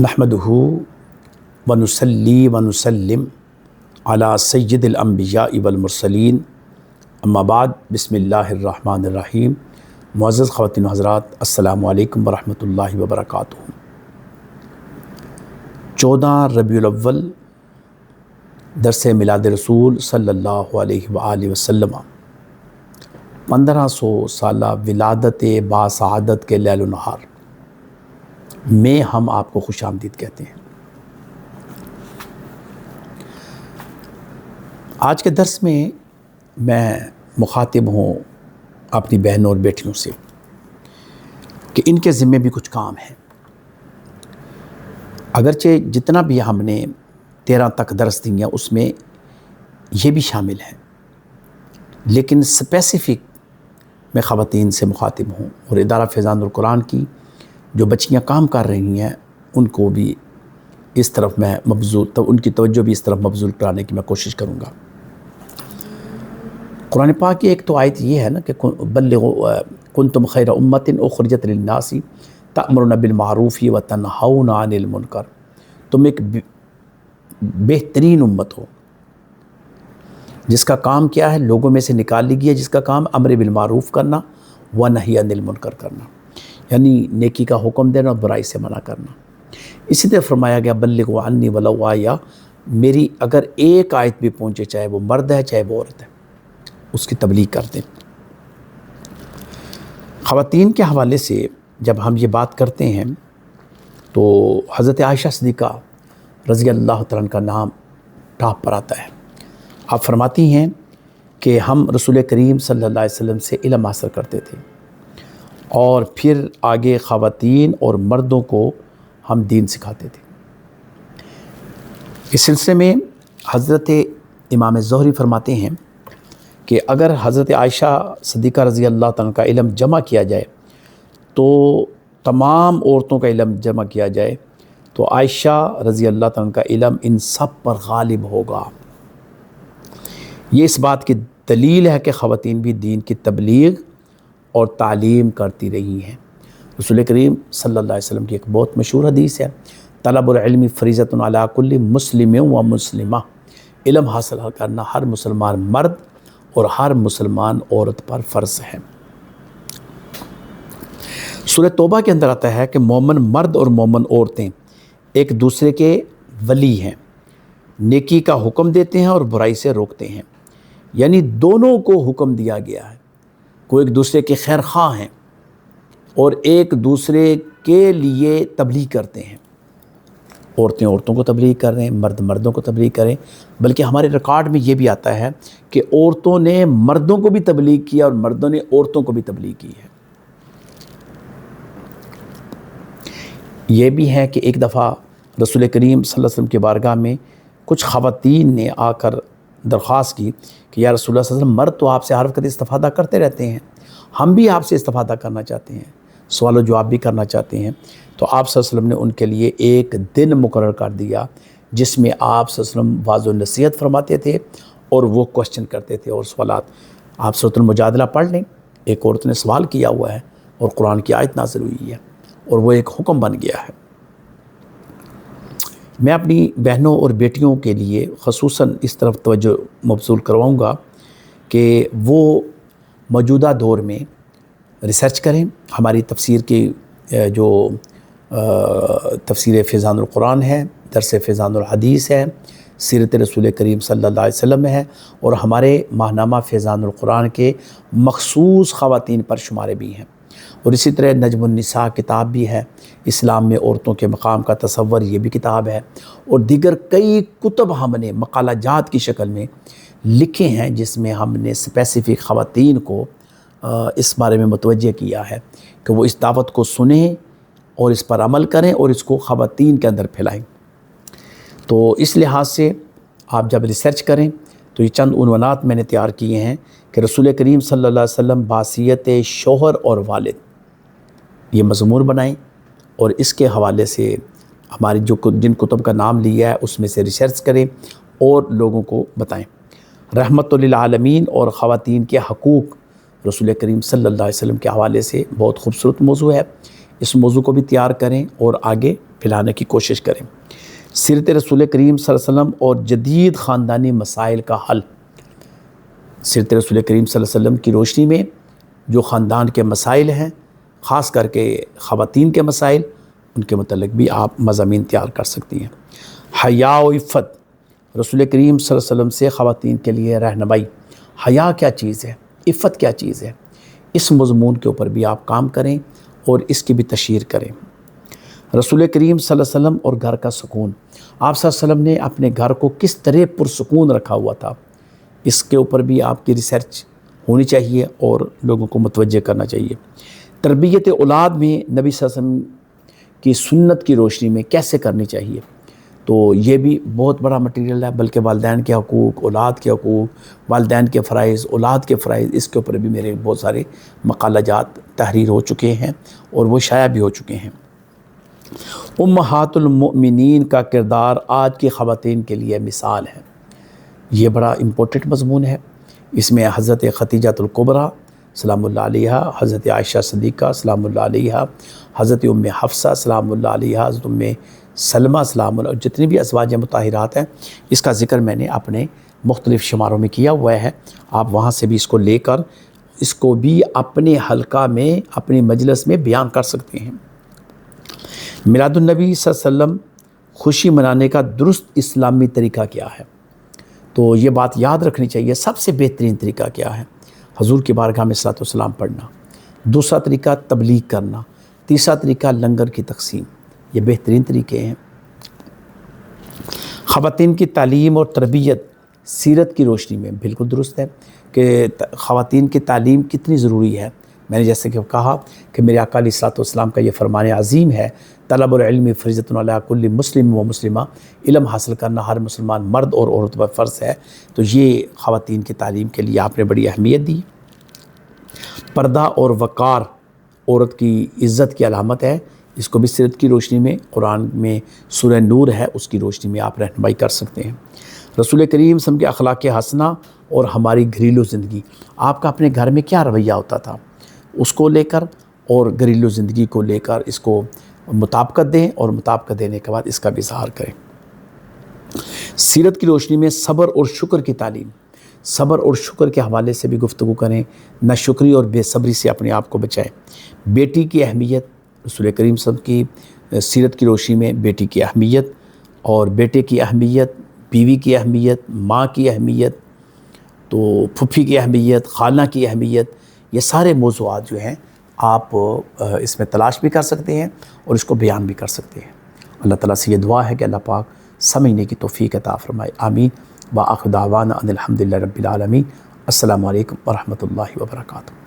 नहमदुहु व नुसल्ली व नुसल्लिम अला सय्यिदिल अंबिया वल मुरसलीन अम्मा बाद बिस्मिल्लाहिर्रहमानिर्रहीम। मुअज़्ज़ज़ ख़वातीन हज़रात, अस्सलामु अलैकुम व रहमतुल्लाहि व बरकातुहू। 14 रबीउल अव्वल दरसे मिलाद रसूल सल्लल्लाहु अलैहि व आलिहि वसल्लम 1500 साला विलादत बासआदत के लैल नहार में हम आपको खुश आमदीद कहते हैं। आज के दर्स में मैं मुखातिब हूँ अपनी बहनों और बेटियों से कि इनके ज़िम्मे भी कुछ काम है। अगरचे जितना भी हमने 13 तक दर्स दिए उसमें ये भी शामिल है, लेकिन स्पेसिफ़िक मैं ख़वातीन से मुखातिब हूँ और इदारा फ़ैज़ानुल कुरान की जो बच्चियाँ काम कर रही हैं उनको भी इस तरफ मैं मबज़ूल, तो उनकी तवज्जो भी इस तरफ मबज़ूल कराने की मैं कोशिश करूँगा। कुरान पाक की एक तो आयत ये है ना कि बल्लिगू कुंतुम खैर उम्मतिन उखरिजत लिन्नासी तअमुरुना बिल मारूफ़ी व तनहौना अनिल मुनकर। तुम एक बेहतरीन उम्मत हो जिसका काम क्या है, लोगों में से निकाल ली गई है जिसका काम अम्र बिल मारूफ़ करना व नही अनिल मुनकर करना, यानी नेकी का हुक्म देना और बुराई से मना करना। इसी तरह फरमाया गया बल्लिगू अन्नी वलौ आया, मेरी अगर एक आयत भी पहुँचे, चाहे वो मर्द है चाहे वो औरत है, उसकी तबलीग कर दें। ख़वातीन के हवाले से जब हम ये बात करते हैं तो हज़रत आयशा सिद्दीक़ा रज़ी अल्लाह तआला का नाम टॉप पर आता है। आप फरमाती हैं कि हम रसूल करीम सल्लल्लाहु अलैहि वसल्लम से इल्म हासिल करते थे और फिर आगे ख़वातीन और मर्दों को हम दीन सिखाते थे। इस सिलसिले में हज़रत इमाम ज़ुहरी फरमाते हैं कि अगर हज़रत आयशा सिद्दीक़ा रज़ी अल्लाह तआला का इल्म जमा किया जाए तो तमाम औरतों का इल्म जमा किया जाए तो आयशा रज़ी अल्लाह तआला का इल्म इन सब पर गालिब होगा। ये इस बात की दलील है कि ख़वातीन भी दीन की तबलीग और तालीम करती रही हैं। रसूल करीम सल्लल्लाहु अलैहि वसल्लम की एक बहुत मशहूर हदीस है, तलबुल इल्मी फ़रीज़तुन अला कुल्ली मुस्लिम व मुस्लिमा, इल्म हासिल करना हर मुसलमान मर्द और हर मुसलमान औरत पर फ़र्ज़ है। सूरह तौबा के अंदर आता है कि मोमिन मर्द और मोमिन औरतें एक दूसरे के वली हैं, नेकी का हुक्म देते हैं और बुराई से रोकते हैं, यानी दोनों को हुक्म दिया गया है। कोई एक दूसरे के खैर ख़्वाह हैं और एक दूसरे के लिए तबलीग करते हैं। औरतें औरतों को तबलीग कर रहे हैं, मर्द मर्दों को तबलीग करें, बल्कि हमारे रिकॉर्ड में ये भी आता है कि औरतों ने मर्दों को भी तबलीग किया और मर्दों ने औरतों को भी तबलीग की है। ये भी है कि एक दफ़ा रसूल करीम सल्लल्लाहु अलैहि वसल्लम की बारगाह में कुछ ख़वातीन ने आकर दरख्वास्त की कि या रसूलुल्लाह सल्लल्लाहु अलैहि वसल्लम, मर्द तो आपसे हर वक्त इस्तिफ़ादा करते रहते हैं, हम भी आपसे इस्तिफ़ादा करना चाहते हैं, सवाल व जवाब भी करना चाहते हैं। तो आप सल्लल्लाहु अलैहि वसल्लम ने उनके लिए एक दिन मुकर्रर कर दिया जिसमें आप सल्लल्लाहु अलैहि वसल्लम वाज़ व नसीहत फरमाते थे और वो क्वेश्चन करते थे और सवालात। आप सूरतुल मुजादला पढ़ लें, एक औरत ने सवाल किया हुआ है और कुरान की आयत नाज़िल हुई है और वो एक हुक्म बन गया है। मैं अपनी बहनों और बेटियों के लिए ख़ुसूसन इस तरफ तवज्जो मबज़ूल करवाऊँगा कि वो मौजूदा दौर में रिसर्च करें। हमारी तफसीर की जो तफसीर फ़ैज़ानुल कुरान है, दर्स फ़ैज़ानुल हदीस है, सीरत रसूल करीम सल्लल्लाहु अलैहि वसल्लम है और हमारे माहनामा फ़ैज़ानुल कुरान के मख़सूस ख़वातीन पर शुमारे भी हैं। और इसी तरह नजमुन निसा किताब भी है, इस्लाम में औरतों के मकाम का तसव्वुर, ये भी किताब है और दीगर कई कुतुब हमने मक़ालाजात की शक्ल में लिखे हैं जिसमें हमने स्पेसिफ़िक ख़वातीन को इस बारे में मुतवज्जे किया है कि वो इस दावत को सुनें और इस पर अमल करें और इसको ख़वातीन के अंदर फैलाएं। तो इस लिहाज से आप जब रिसर्च करें तो ये चंद उन्वानात मैंने तैयार किए हैं कि रसूल करीम सल्लल्लाहु अलैहि वसल्लम बासियत शौहर और वालिद, ये मज़मून बनाएं और इसके हवाले से हमारी जिन कुतुब का नाम लिया है उसमें से रिसर्च करें और लोगों को बताएं। रहमतुल लिल आलमीन और ख़वातीन के हकूक़ रसूल करीम सल्लल्लाहु अलैहि वसल्लम के हवाले से बहुत खूबसूरत मौजू है। इस मौजू को भी तैयार करें और आगे پھیلانے کی کوشش کریں۔ سیرت رسول کریم صلی اللہ علیہ وسلم اور جدید خاندانی مسائل کا حل۔ سیرت رسول کریم صلی اللہ علیہ وسلم کی روشنی میں جو خاندان کے مسائل ہیں، خاص کر کے خواتین کے مسائل، ان کے متعلق بھی آپ مضامین تیار کر سکتی ہیں۔ حیا و عفت، رسول کریم صلی اللہ علیہ وسلم سے خواتین کے لیے رہنمائی۔ حیا کیا چیز ہے، عفت کیا چیز ہے، اس مضمون کے اوپر بھی آپ کام کریں اور اس کی بھی تشہیر کریں۔ رسول کریم صلی اللہ علیہ وسلم اور گھر کا سکون، آپ صلی اللہ علیہ وسلم نے اپنے گھر کو کس طرح پرسکون رکھا ہوا تھا، اس کے اوپر بھی آپ کی ریسرچ ہونی چاہیے اور لوگوں کو متوجہ کرنا چاہیے۔ تربیت اولاد میں نبی صلی اللہ علیہ وسلم کی سنت کی روشنی میں کیسے کرنی چاہیے، تو یہ بھی بہت بڑا مٹیریل ہے، بلکہ والدین کے حقوق، اولاد کے حقوق، والدین کے فرائض، اولاد کے فرائض، اس کے اوپر بھی میرے بہت سارے مقالہ جات تحریر ہو چکے ہیں اور وہ شائع بھی ہو چکے ہیں۔ امہات المؤمنین کا کردار آج کی خواتین کے لیے مثال ہے۔ یہ بڑا امپورٹنٹ مضمون ہے۔ اس میں حضرت خدیجہ الکبریٰ سلام اللہ علیہا، حضرت عائشہ صدیقہ سلام اللہ علیہا، حضرت ام حفصہ سلام اللہ علیہا، حضرت ام سلمہ سلام اللہ، جتنی بھی ازواج مطہرات ہیں، اس کا ذکر میں نے اپنے مختلف شماروں میں کیا ہوا ہے۔ آپ وہاں سے بھی اس کو لے کر اس کو بھی اپنے حلقہ میں، اپنی مجلس میں بیان کر سکتے ہیں۔ میلاد النبی صلی اللہ علیہ وسلم خوشی منانے کا درست اسلامی طریقہ کیا ہے، تو یہ بات یاد رکھنی چاہیے۔ سب سے بہترین طریقہ کیا ہے؟ حضور کی بارگاہ میں صلاۃ والسلام پڑھنا۔ دوسرا طریقہ تبلیغ کرنا۔ تیسرا طریقہ لنگر کی تقسیم۔ یہ بہترین طریقے ہیں۔ خواتین کی تعلیم اور تربیت سیرت کی روشنی میں بالکل درست ہے کہ خواتین کی تعلیم کتنی ضروری ہے۔ میں نے جیسے کہ کہا کہ میرے آقا علیہ الصلوۃ والسلام کا یہ فرمان عظیم ہے، طلب العلم فرضۃ علی کل مسلم و مسلمہ، علم حاصل کرنا ہر مسلمان مرد اور عورت پر فرض ہے۔ تو یہ خواتین کی تعلیم کے لیے آپ نے بڑی اہمیت دی۔ پردہ اور وقار عورت کی عزت کی علامت ہے، اس کو بھی سیرت کی روشنی میں، قرآن میں سورہ نور ہے، اس کی روشنی میں آپ رہنمائی کر سکتے ہیں۔ رسول کریم صلی اللہ علیہ وسلم کے اخلاق حسنہ اور ہماری گھریلو زندگی، آپ کا اپنے گھر میں کیا رویہ ہوتا تھا، اس کو لے کر اور گھریلو زندگی کو لے کر اس کو مطابقت دیں، اور مطابقت دینے کے بعد اس کا بھی اظہار کریں۔ سیرت کی روشنی میں صبر اور شکر کی تعلیم، صبر اور شکر کے حوالے سے بھی گفتگو کریں، ناشکری اور بے صبری سے اپنے آپ کو بچائیں۔ بیٹی کی اہمیت، رسول کریم صلی اللہ علیہ وسلم کی سیرت کی روشنی میں بیٹی کی اہمیت اور بیٹے کی اہمیت، بیوی کی اہمیت، ماں کی اہمیت، تو پھپھی کی اہمیت، خالہ کی اہمیت، یہ سارے موضوعات جو ہیں آپ اس میں تلاش بھی کر سکتے ہیں اور اس کو بیان بھی کر سکتے ہیں۔ اللہ تعالیٰ سے یہ دعا ہے کہ اللہ پاک سمجھنے کی توفیق عطا فرمائے، آمین۔ وآخر دعوانا ان الحمد للہ رب العالمین۔ السلام علیکم ورحمۃ اللہ وبرکاتہ۔